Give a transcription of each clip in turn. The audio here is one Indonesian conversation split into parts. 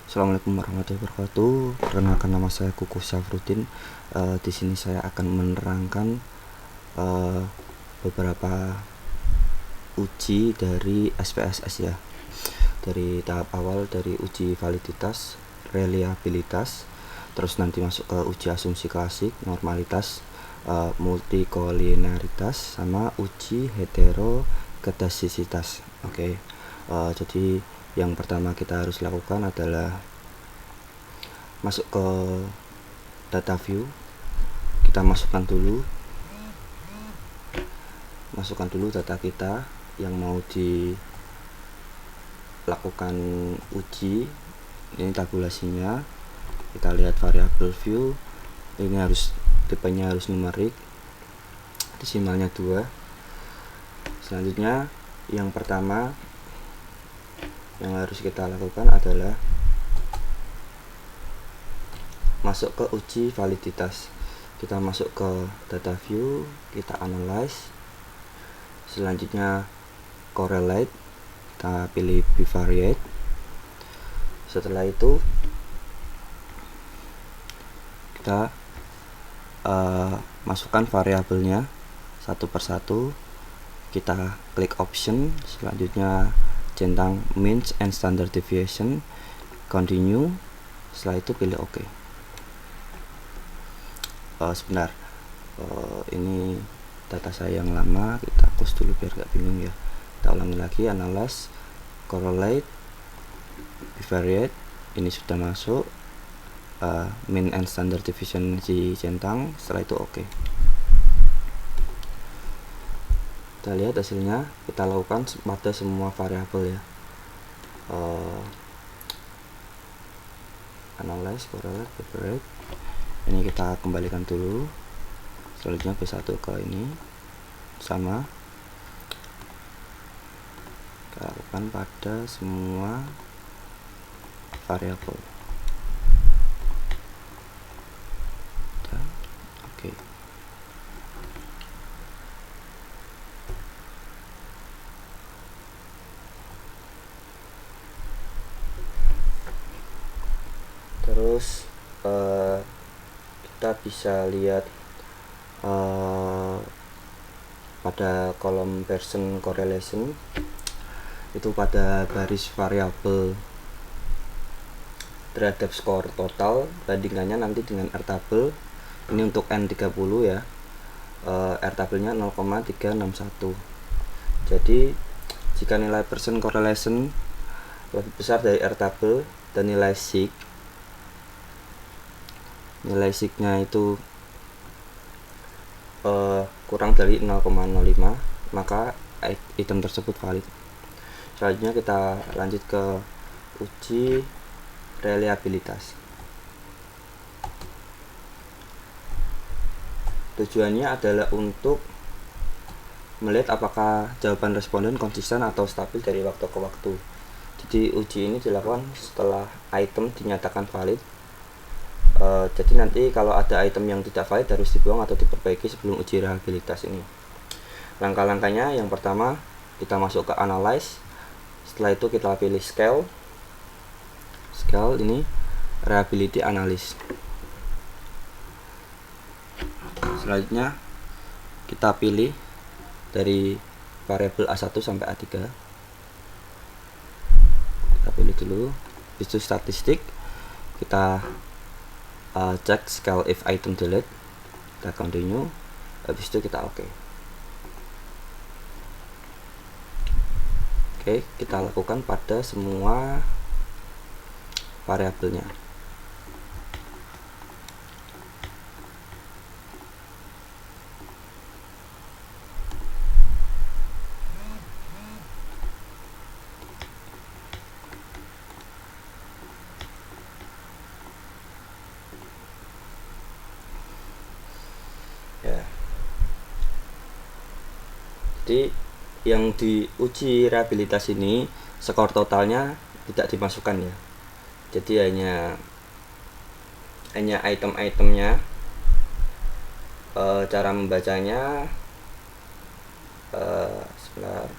Assalamualaikum warahmatullahi wabarakatuh. Perkenalkan, nama saya Kuku Syafruddin. Di sini saya akan menerangkan beberapa uji dari SPSS ya. Dari tahap awal dari uji validitas, reliabilitas, terus nanti masuk ke uji asumsi klasik, normalitas, multikolinaritas, sama uji heterokedastisitas. Oke. Jadi yang pertama kita harus lakukan adalah masuk ke data view. Kita masukkan dulu data kita yang mau dilakukan uji. Ini tabulasinya. Kita lihat variabel view, ini harus tipenya harus numerik, desimalnya 2. Selanjutnya yang pertama yang harus kita lakukan adalah masuk ke uji validitas. Kita masuk ke data view, kita analyze. Selanjutnya correlate, kita pilih bivariate. Setelah itu kita masukkan variabelnya satu persatu. Kita klik option, selanjutnya centang mean and standard deviation, continue. Setelah itu pilih OK. Sebentar, ini data saya yang lama, kita hapus dulu biar gak bingung ya. Kita ulangi lagi, analyze, correlate, bivariate, ini sudah masuk. Mean and standard deviation di centang, setelah itu OK. Kita lihat hasilnya, kita lakukan pada semua variabel ya. Analyze, correlate, bivariate. Ini kita kembalikan dulu. Selanjutnya B1 ke ini sama, kita lakukan pada semua variabel. Oke. Terus kita bisa lihat pada kolom Pearson correlation itu pada baris variabel terhadap skor total, bandingannya nanti dengan R tabel. Ini untuk N30 ya. R tabelnya 0,361. Jadi jika nilai Pearson correlation lebih besar dari R tabel dan nilai sig-nya itu kurang dari 0,05, maka item tersebut valid. Selanjutnya kita lanjut ke uji reliabilitas. Tujuannya adalah untuk melihat apakah jawaban responden konsisten atau stabil dari waktu ke waktu. Jadi uji ini dilakukan setelah item dinyatakan valid. Jadi nanti kalau ada item yang tidak valid harus dibuang atau diperbaiki sebelum uji reliabilitas ini. Langkah-langkahnya, yang pertama kita masuk ke analyze. Setelah itu kita pilih scale ini reliability analysis. Selanjutnya kita pilih dari variabel A1 sampai A3. Kita pilih dulu, itu statistik. Kita cek scale if item delete, kita continue, habis itu kita OK. Oke, kita lakukan pada semua variabelnya. Ya. Jadi yang diuji reliabilitas ini skor totalnya tidak dimasukkan ya. Jadi hanya item-itemnya. Cara membacanya sebentar.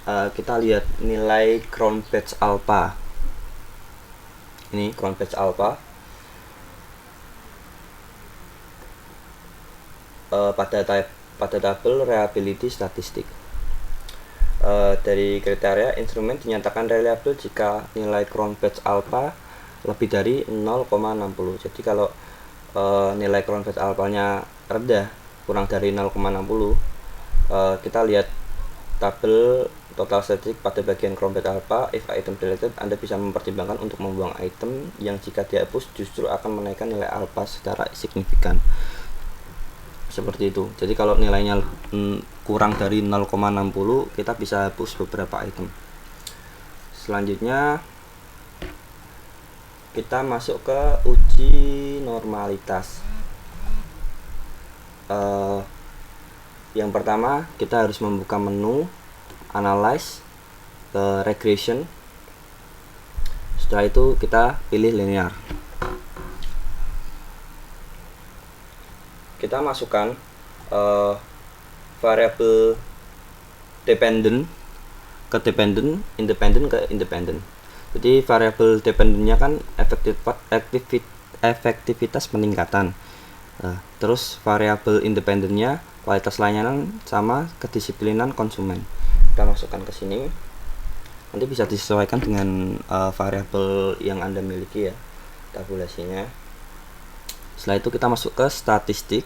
kita lihat nilai crown batch alpha. Ini crown batch alpha pada tabel reliability statistik. Dari kriteria instrumen dinyatakan reliable jika nilai crown batch alpha lebih dari 0,60. Jadi kalau nilai crown batch alpha-nya rendah, kurang dari 0,60, kita lihat tabel total statistik pada bagian crown batch alpha. If item deleted, Anda bisa mempertimbangkan untuk membuang item yang jika dihapus justru akan menaikkan nilai alpha secara signifikan. Seperti itu. Jadi kalau nilainya kurang dari 0,60, kita bisa hapus beberapa item. Selanjutnya kita masuk ke uji normalitas. Yang pertama, kita harus membuka menu analyze ke regression. Setelah itu kita pilih linear. Kita masukkan variabel dependent ke dependent, independent ke independent. Jadi variabel dependentnya kan efektivitas peningkatan. Terus variabel independentnya kualitas layanan sama kedisiplinan konsumen. Kita masukkan ke sini. Nanti bisa disesuaikan dengan variabel yang Anda miliki ya, tabulasinya. Setelah itu kita masuk ke statistik.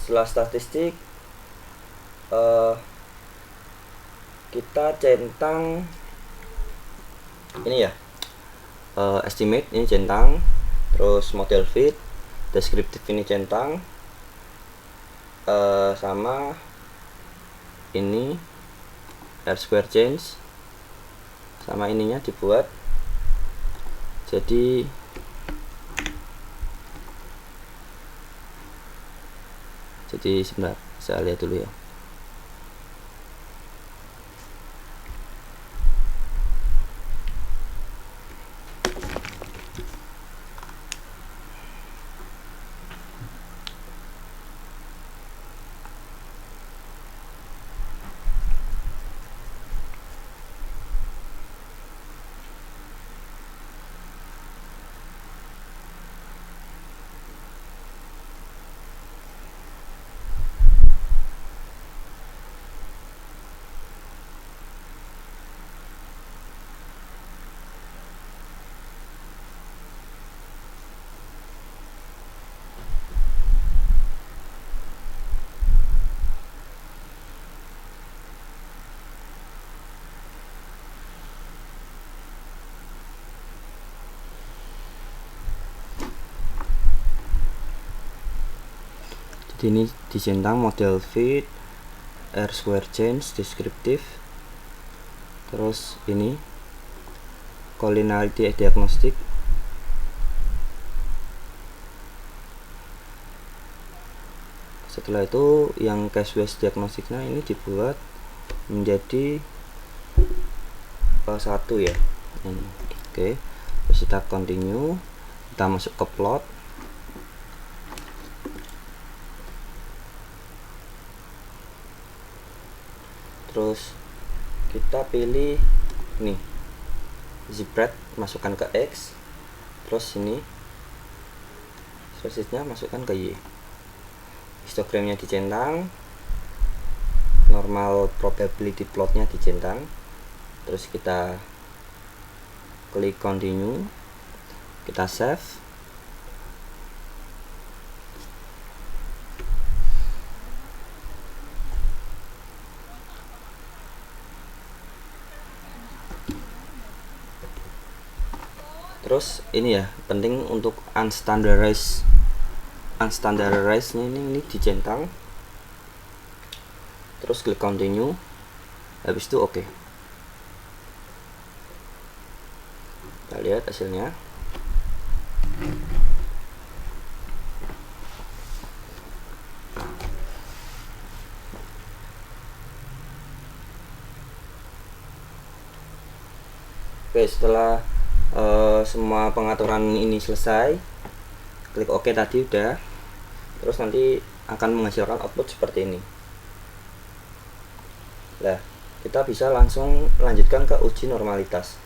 Setelah statistik, kita centang ini ya, estimate ini centang, terus model fit, deskriptif ini centang, sama ini R square change, sama ininya dibuat jadi sebentar, saya lihat dulu ya. Ini dicentang model fit, R square change, deskriptif, terus ini collinearity diagnostic. Setelah itu yang case based diagnostiknya ini dibuat menjadi satu ya. Oke, terus kita continue, kita masuk ke plot. Terus kita pilih nih zipred, masukkan ke X, terus ini sosisnya masukkan ke Y, histogramnya dicentang, normal probability plotnya dicentang, terus kita klik continue, kita save. Terus ini ya, penting untuk unstandardized nya ini dicentang, terus klik continue, habis itu oke. Kita lihat hasilnya. Oke, setelah semua pengaturan ini selesai, klik OK tadi udah. Terus nanti akan menghasilkan output seperti ini. Nah, kita bisa langsung lanjutkan ke uji normalitas.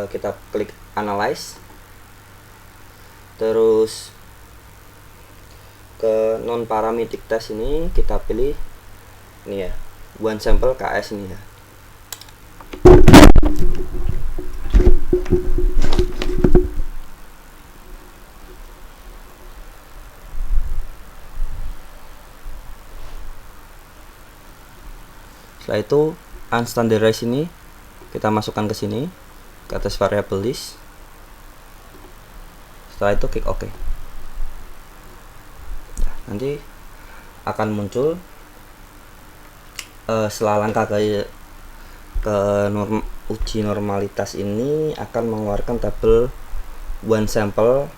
Kita klik analyze, terus ke non parametric test ini kita pilih ini ya, one sample KS ini ya. Setelah itu unstandardized ini kita masukkan ke sini, ke atas variable list. Setelah itu klik OK. Nah, nanti akan muncul setelah langkah ke uji normalitas ini akan mengeluarkan tabel one sample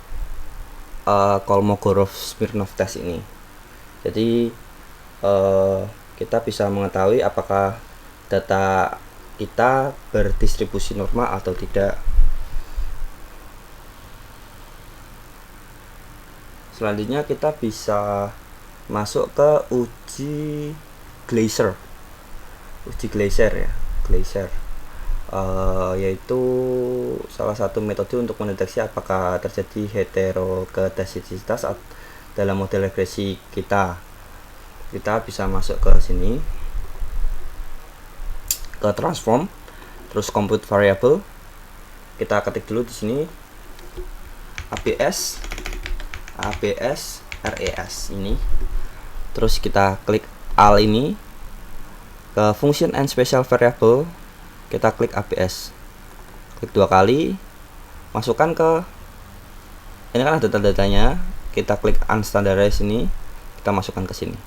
Kolmogorov-Smirnov test ini. Jadi kita bisa mengetahui apakah data kita berdistribusi normal atau tidak. Selanjutnya kita bisa masuk ke uji Glaser ya, yaitu salah satu metode untuk mendeteksi apakah terjadi heterokedastisitas dalam model regresi kita. Kita bisa masuk ke sini, ke transform, terus compute variable. Kita ketik dulu di sini ABS RES ini, terus kita klik AL ini, ke function and special variable kita klik ABS, klik 2 kali, masukkan ke ini kan ada data-datanya, kita klik unstandardized ini, kita masukkan ke sini.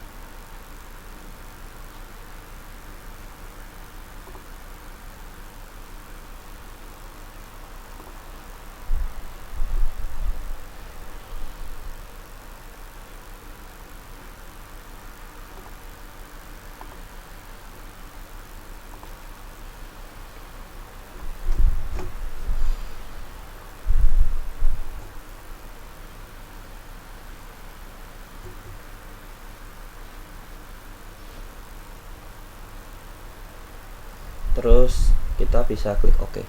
Terus kita bisa klik OK.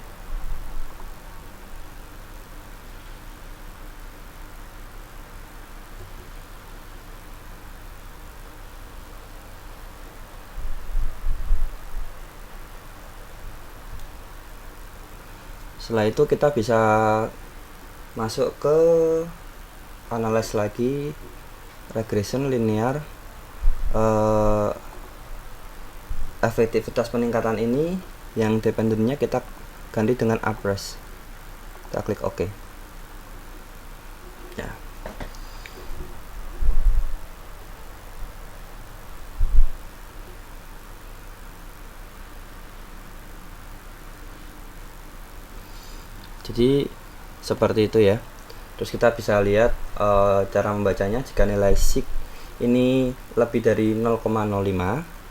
Setelah itu kita bisa masuk ke analyze lagi, regression linear. Efektivitas peningkatan ini yang dependennya kita ganti dengan average. Kita klik OK ya. Jadi seperti itu ya. Terus kita bisa lihat cara membacanya. Jika nilai sig ini lebih dari 0,05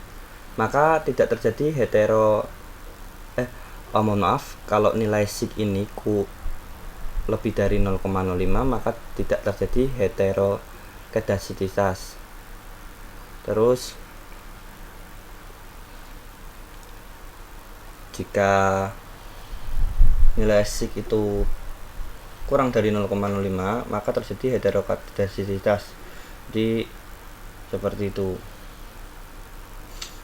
maka tidak terjadi kalau nilai sig ini lebih dari 0,05 maka tidak terjadi heterokedastisitas. Terus jika nilai sig itu kurang dari 0,05 maka terjadi heterokedastisitas. Jadi seperti itu.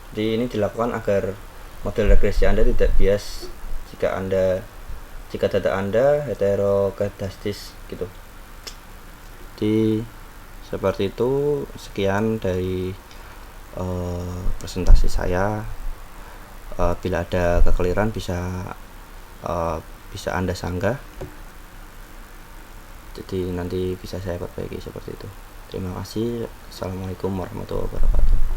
Jadi ini dilakukan agar model regresi Anda tidak bias jika data Anda heterokedastis gitu. Jadi seperti itu. Sekian dari presentasi saya. Bila ada kekeliruan bisa Anda sanggah. Jadi nanti bisa saya perbaiki seperti itu. Terima kasih. Assalamualaikum warahmatullahi wabarakatuh.